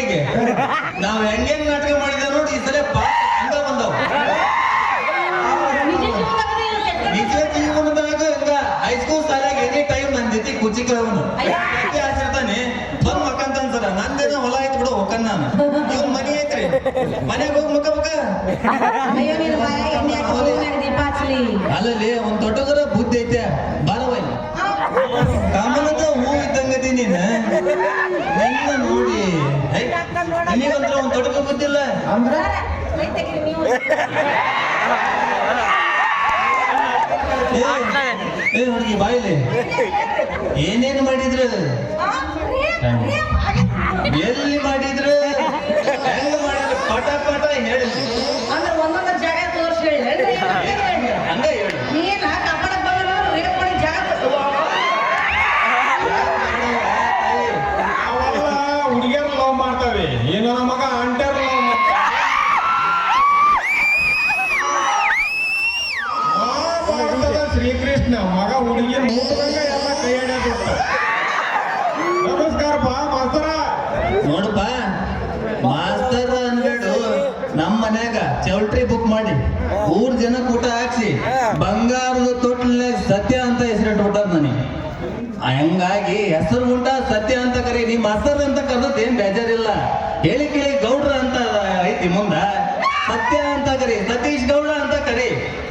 ಹುಡುಗಿಗೆ ನಾವ್ ಹೆಂಗೇನ್ ನಾಟಕ ಮಾಡಿದ ನೋಡಿ ಈ ಸಲ ಹಂಗ ಬಂದವ್ ನಿಜ ಜೀವನದಾಗ ಹಂಗ ಹೈಸ್ಕೂಲ್ ಶಾಲೆಗೆ ಎನಿ ಟೈಮ್ ನನ್ ಜೊತೆ ಕುಚಿಕ ಅವನು ಆಸಿರ್ತಾನೆ ಬಂದ್ ಮಕ್ಕಂತ ಅನ್ಸರ ನಂದೇನ ಹೊಲ ಐತ್ ಬಿಡು ಹೊಕ್ಕನ್ ನಾನು ಇವ್ನ ಮನಿ ಐತ್ರಿ ಮನ್ಯಾಗ ಹೋಗಿ ಮಕ್ಕ ಅಲ್ಲಲ್ಲಿ ಒಂದ್ ದೊಡ್ಡಗರ ಬುದ್ಧಿ ಐತೆ ಬಾರವ ಕಾಮನದ ಹೂ ಇದ್ದಂಗದಿ ನೀನ್ ನಿನ್ನ ನೋಡಿ ನಿನಗಂತ್ರ ಒಂದ್ ದೊಡ್ಡಗ ಬುದ್ಧಿಲ್ಲ ಏ ಹುಡುಗಿ ಬಾಯಿಲಿ ಏನೇನು ಮಾಡಿದ್ರು ಎಲ್ಲಿ ಮಾಡಿದ್ರು ಹೆಂಗ ಮಾಡಿದ್ರು ಪಟ ಪಟ ಹೇಳಿ ಒಂದೊಂದು ಜಾಗ ತೋರಿಸಿ ಹಂಗ ಹೇಳಿ ಹುಡುಗಿಯರು ಲವ್ ಮಾಡ್ತವೆ ಏನೋ ನಮಗ ಅಂಟರ್ ಲವ್ ಮಾಡ್ತಾರೆ ಶ್ರೀಕೃಷ್ಣ ಮಗ ಹುಡುಗಿ ಮೂರಂಗ ಎಲ್ಲ ಕೈ ಹಿಡಿಯೋದು ನಮಸ್ಕಾರಪ್ಪ ಮಾಸ್ತರ ನೋಡಪ್ಪ ಮಾಸ್ತರ್ ಅನ್ಬೇಡು ನಮ್ಮ ಮನ್ಯಾಗ ಚೌಲ್ಟ್ರಿ ಬುಕ್ ಮಾಡಿ 3 ಜನ ಊಟ ಹಾಕ್ಸಿ ಬಂಗಾರದ ತೊಟ್ಲಾಗ ಸತ್ಯ ಅಂತ ಹೆಸರಿಟ್ಬಿಟ್ಟಾರ ನನಗೆ ಹಂಗಾಗಿ ಹೆಸರು ಉಂಟ ಸತ್ಯ ಅಂತ ಕರಿ ನೀ ಮಾಸ್ತರ್ ಅಂತ ಕರೆದದ್ ಏನ್ ಬೇಜಾರಿಲ್ಲ ಹೇಳಿ ಕೇಳಿ ಗೌಡ್ರ ಅಂತ ಐತಿ ಮುಂದ ಸತ್ಯ ಅಂತ ಕರಿ ಸತೀಶ್ ಗೌಡ ಅಂತ ಕರಿ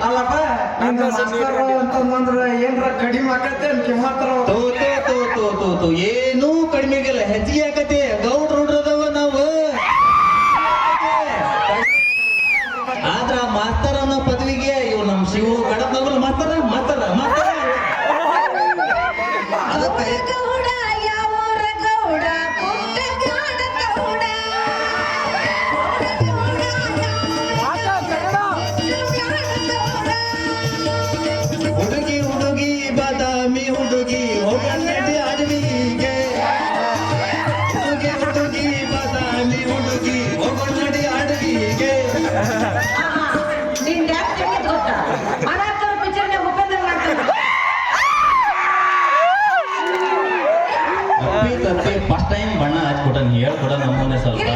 ಅಲ್ಲಪ್ಪ ಅಂತಂದ್ರ ಏನ್ರ ಕಡಿಮೆ ಆಕತ್ತೆ ಕಿಮ್ಮತ್ರ ತೋ ಏನೂ ಕಡಿಮೆ ಆಗಿಲ್ಲ ಹೆಚ್ಚಿಗೆ ಆಕತಿ ಗೌಡ್ರ ಹುಡ್ರದವ ನಾವು ಆದ್ರ ಮಾಸ್ತರ್ ಅನ್ನೋ ಪದವಿಗೆ ಇವ್ ನಮ್ ಶಿವು ಗಡಪ್ನವ್ರು ಮಾಸ್ತರ ಮಾಸ್ತರ ಮಾಸ್ತರ ಹುಡುಗಿ ಹುಡುಗಿ ಬಾದಾಮಿ ಹುಡುಗಿ ಹೋಗಂಡಿ ಅಡವಿಗೆ ಹುಡುಗಿ ಹುಡುಗಿ ಬಾದಾಮಿ ಹುಡುಗಿ ಹೋಗಂಡಿ ಅಡವಿಗೆ ನಿನ್ ಡ್ಯಾನ್ಸ್ ಗೊತ್ತಾ ಮರಾಠರ ಪಿಕ್ಚರ್ ಉಪೇಂದ್ರ ಮಾಡ್ತಾರೆ ತಪ್ಪಿ ಫಸ್ಟ್ ಟೈಮ್ ಬಣ್ಣ ಹಚ್ಕೊಟ್ಟ ನೀ ಹೇಳ್ಕೊಡ ನಮ್ಮನೆ ಸ್ವಲ್ಪ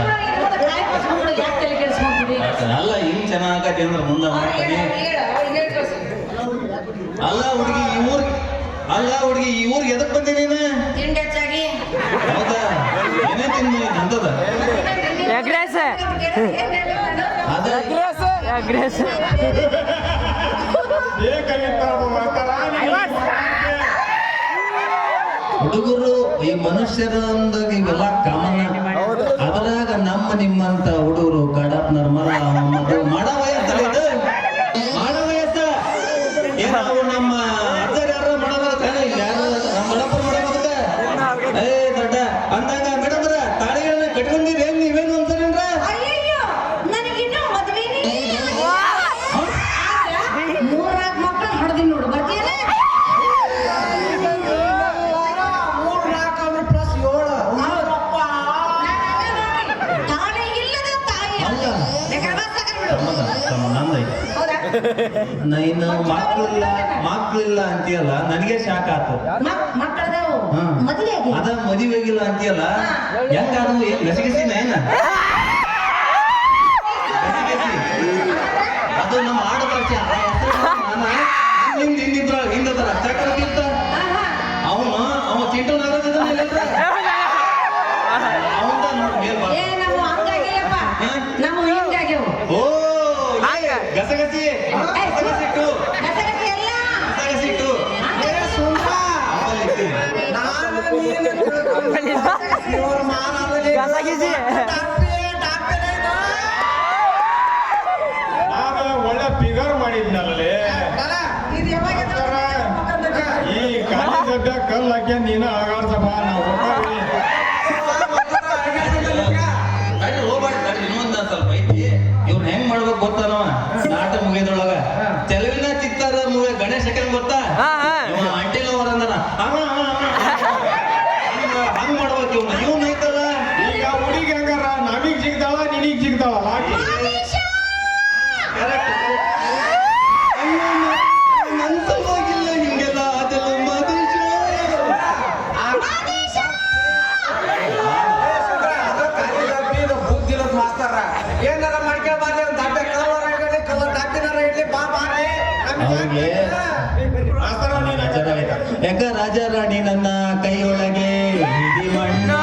ಅಲ್ಲ ಹಿಂಗ್ ಚೆನ್ನಾಗತಿ ಅಂದ್ರೆ ಮುಂದೆ ಮಾಡ್ತಾನೆ ಅಲ್ಲ ಹುಡುಗಿ ಈ ಊರಿಗೆ ಎದಕ್ ಬಂದಿ ನೀನು ಹೌದಾ ಏನೇ ತಿಂದು ಅಂತದ ಹುಡುಗರು ಈ ಮನುಷ್ಯರಂದ ಇವೆಲ್ಲ ಕಾಮನ್ ಅದ್ರಾಗ ನಮ್ಮ ನಿಮ್ಮಂತ ಹುಡುಗರು ಕಡಪ್ ನರ್ಮಲ ಮತ್ತು ಮಾಡ ವಯಸ್ಸಲ್ಲ ಇದು ಮಾಡ ವಯಸ್ಸ ನಾವು ನಮ್ಮ ಅಜ್ಜಾರ ಮಾಡೋದ ಯಾರು ನಮ್ಮ ಬಡಪ್ಪರು ಮಾಡೋದ ಏ ದೊಡ್ಡ ಅಂದಾಗ ಮೇಡಮ್ರ ತಾಳಿಗಳನ್ನ ಕಟ್ಕೊಂಡಿರಿ ನೀವೇನು ಅಂತಾರೇನ್ರ ನನಗಿನ್ನೂ ಮದ್ವೆನೇ ಮೂರ್ನಾಲ್ಕು ಮಕ್ಕಳು ಹೊಡೆದಿ ನೋಡು ಬರ್ತೀಯಲ್ಲ ನೀನು ಮಕ್ಳಿಲ್ಲ ಅಂತೀಯಲ್ಲ ನನಗೆ ಶಾಕ್ ಆತು ಮಕ್ಕಳದವು ಮದುವೆ ಅದ ಮದುವೆಗಿಲ್ಲ ಅಂತೀಯಲ್ಲ ಹೆಂಗಾರು ಗಸಗಸಿ ನೈನ ಅದು ನಮ್ಮ ಆಡು ಪರಿಚಯ ಹಿಂದಿದ್ರ ಹಿಂದದ್ರ ಚಕ್ರತೀರ್ಥ ಅವ ಚಿಂಟು ನಾಗರಾಜ ಅವಂದ ನೋಡಿ ಮೇಲ್ ಬಾ ನಮ್ಮ ಹಂಗಾಗಿಲ್ಲಪ್ಪ ನಮ್ಮ ಹಿಂಗಾಗ್ಯವು ಓ ಗಸಗಸಿ ಗಸಗಸಿಟ್ಟು ಗಸಗಸಿ ಎಲ್ಲ ಗಸಗಸಿಟ್ಟು ಒಳ್ಳೆ ಫಿಗರ್ ಮಾಡಿದ್ನಲ್ಲಿ ಈ ಕಾಲಿ ದೊಡ್ಡ ಕಲ್ಲು ಹಾಕ್ಯ ನೀನು ಆಗಾಡ್ಸಪ್ಪ ನಾವು ಹೋಗ್ಬಾರ್ದು ಇನ್ನೊಂದ ಸ್ವಲ್ಪ ಐತಿ ಇವ್ನ ಹೆಂಗ್ ಮಾಡ್ಬೇಕು ಗೊತ್ತಾನವ ನಾಟ ಮುಗಿದ್ರೊಳಗ ತೆಲುವಿನ ಚಿತ್ತಾರ ಮೂವಿ ಗಣೇಶ ಗೊತ್ತಾ ಅಂಟಿಲ ಅವರಂದನ ಹಂಗ್ ಮಾಡ್ಬೇಕು ಇವ್ನ ಐತಲ್ಲ ಈಗ ಹುಡುಗಿ ಹಂಗಾರ ನಮಗ್ ಸಿಗ್ತಾಳ ನಿನಗ್ ಸಿಗ್ತಾವಲ್ಲ ಹಾಕಿ ನನ್ ಸಲುವಾಗಿಲ್ಲ ಹಿಂಗೆಲ್ಲ ಅದೆಲ್ಲ ಮದೇಶ ಅವ್ರಿಗೆ ಮಾಸ್ತರ ನೀನು ಯಾಕ ರಾಜ ರಾಣಿ ನನ್ನ ಕೈಯೊಳಗೆ ಹಿಡಿ ಮಣ್ಣು